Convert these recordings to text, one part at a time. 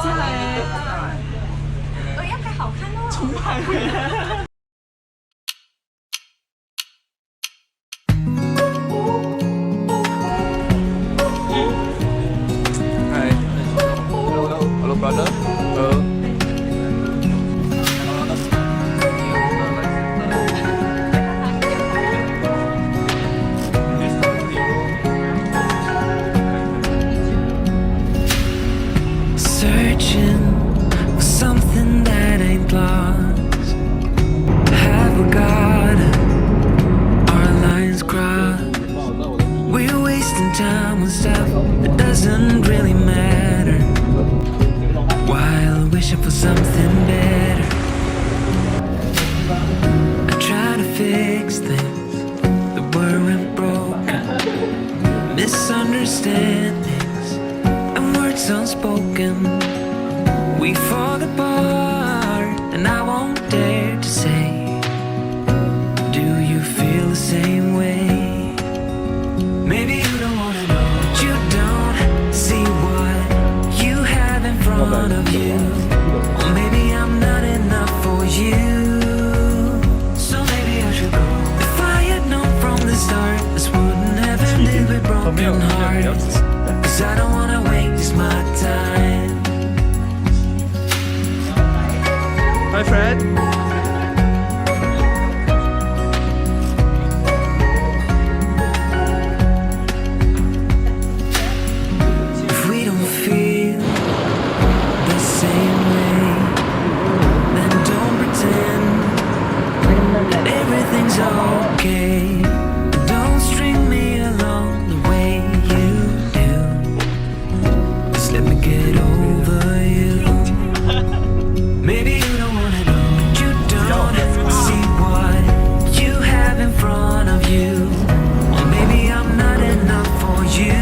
下来。要拍好看哦。重拍。Hello brother. Searching for something that ain't lost. Have we got our lines crossed? We're wasting time on stuff that doesn't really matter, while wishing for something better. I try to fix things that weren't broken, misunderstandings and words unspoken. We fall apart, and I won't dare to say, do you feel the same way? Maybe you don't wanna know, but you don't see what you have in front of you. Or maybe I'm not enough for you, so maybe I should go. If I had known from the start, this wouldn't have ended with broken hearts. Cause I don't wanna waste my time. Hi Fred. If we don't feel the same way, then don't pretend that everything's okay. Don't string me along the way you do. Just let me get over you. Maybe you don't wanna know, but you don't see what you have in front of you. Or maybe I'm not enough for you,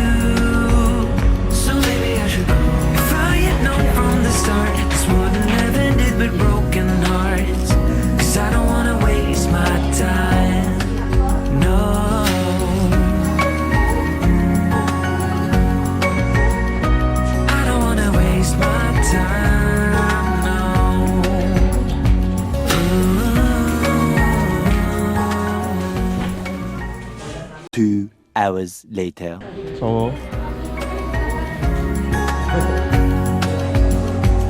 so maybe I should go. If I had known from the start, this wouldn't have ended with broken hearts. Cause I don't wanna waste my time, no. I don't wanna waste my time, no. 2 hours later. So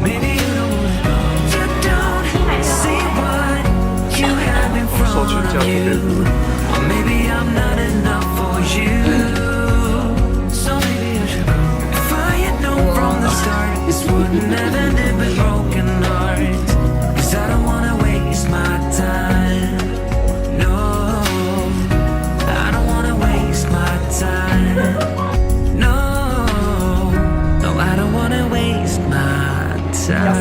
Maybe you don't wanna know, you don't see what you have in front of you. Or maybe I'm not enough for you, so maybe I should go. If I had known from the start, this wouldn't have ended with broken hearts. Cause I don't wanna waste my time, no. I don't wanna waste my time, no. No, I don't wanna waste my time.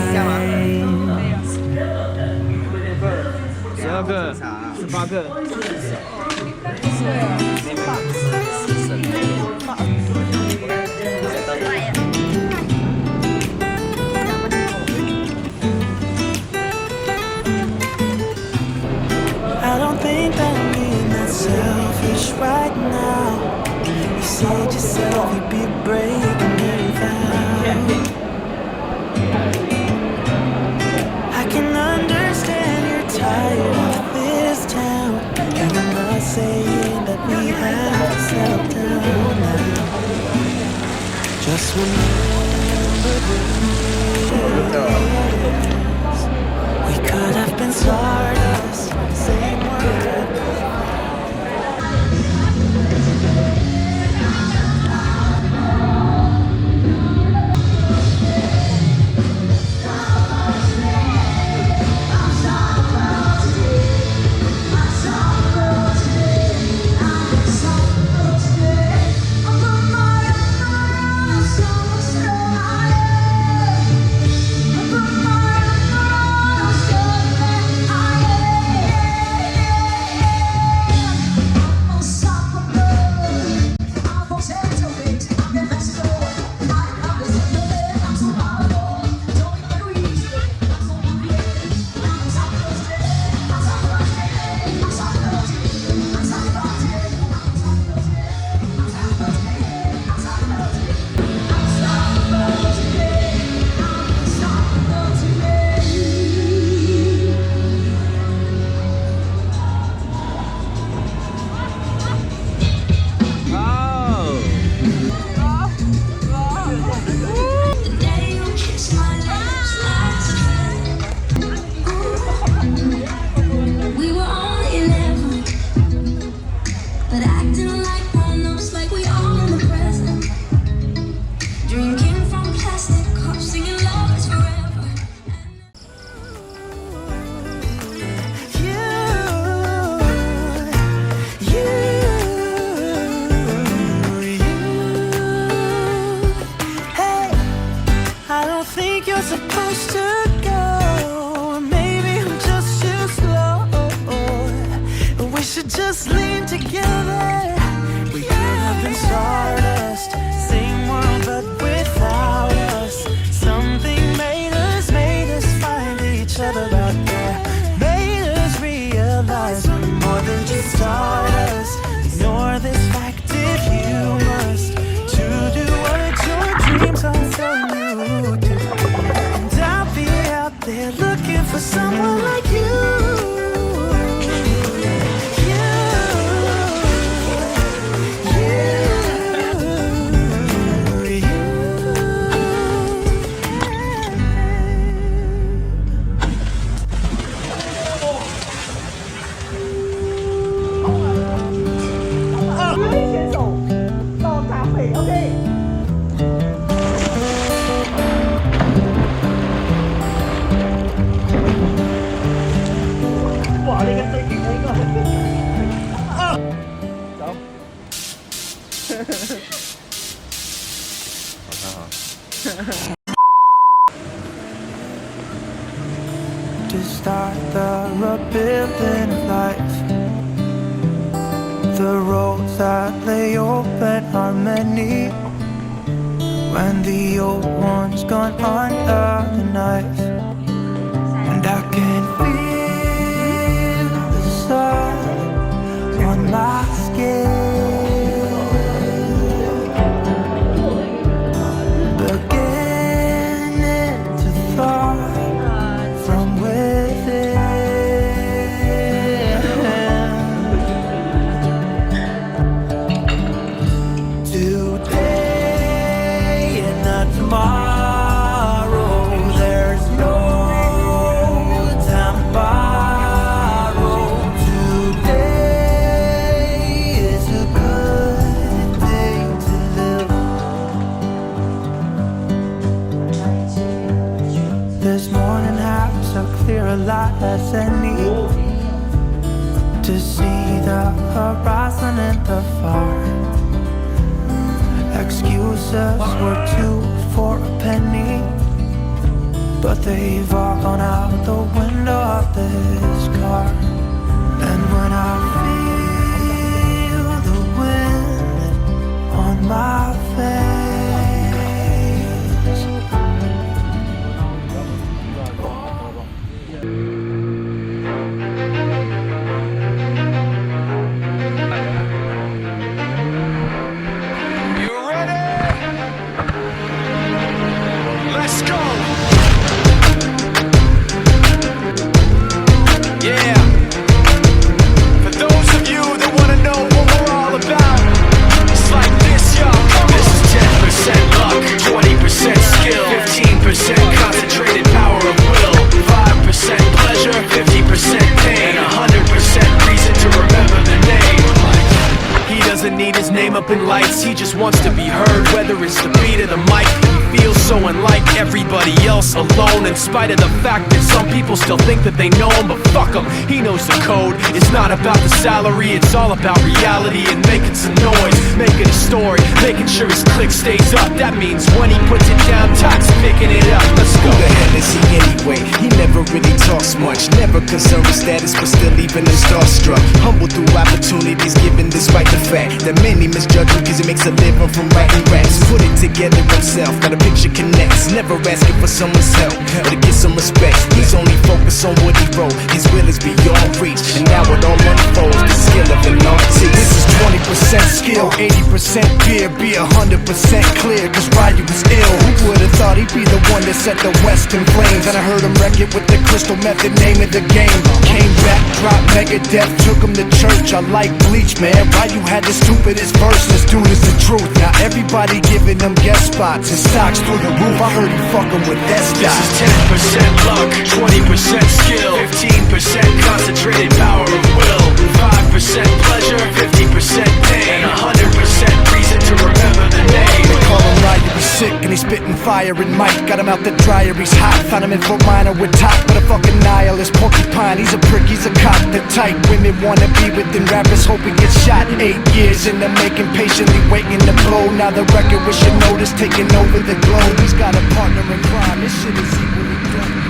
12个，18个。I don't think that I'm being that selfish right now. You said yourself you'd be breaking me down. I can understand you're tired of this town, and I'm not saying that we have to settle down now. Just remember this. We could have been stardust, same word. I I don't think you're supposed to go. Maybe I'm just too slow. We should just lean together. We could have been stardust, same world but without us. Something made us find each other out there. Made us realize we're more than just stardust. Ignore this fact if you must, to do what your dreams are telling you to. And I'll be out there looking for someone like you. To start the rebuilding of life, the roads that lay open are many. When the old one's gone under the knife, and I can feel the sun on my skin. As any to see the horizon in the far. Excuses were 2 for a penny, but they've all gone out the window of this car. And when I feel the wind on my face, in lights, he just wants to be heard. Whether it's the beat of the mic, he feels so unlike everybody else, alone. In spite of the fact that some people still think that they know him, but fuck him, he knows the code. It's not about the salary, it's all about reality and making some noise, making a story, making sure his click stays up. That means when he puts it down, Todd's picking it up. Let's go. Who the hell is he anyway? He never really talks much, never concerned with status, but still even him starstruck. Humble through opportunities given despite the fact that many misjudge him cause he makes a living from writing raps. Put it together himself, got a picture connects, never asking for someone's help or to get some respect. He's only focused on what he wrote, his will is beyond reach, and now it all unfolds, the skill of an artist. This is 20% skill, 80% fear, be 100% clear, cause Ryu was ill. Who would've thought he'd be the one that set the West in flames? And I heard him wreck it with the crystal method, name of the game. Came back, dropped Megadeth, took him to church. I like Bleach, man, Ryu had the stupidest verse, this dude is the truth. Now everybody giving them guest spots, his stocks through the roof, I heard he fucking with that stock. This is 10% luck, 20% skill, 15% concentrated power of will, 5% pleasure, 50% pain, and 100% reason to remember the name. They call him Ryu, he's sick and he's spitting fire and Mike got him out the dryer, he's hot. Found him in Fort Minor with top, but a fucking nihilist porcupine. He's a prick, he's a cop, the type women wanna be with, and rappers hope he gets shot. 8 years in the making, patiently waiting to blow. Now the record with your notice taking over the globe. He's got a partner in crime. This shit is equally done.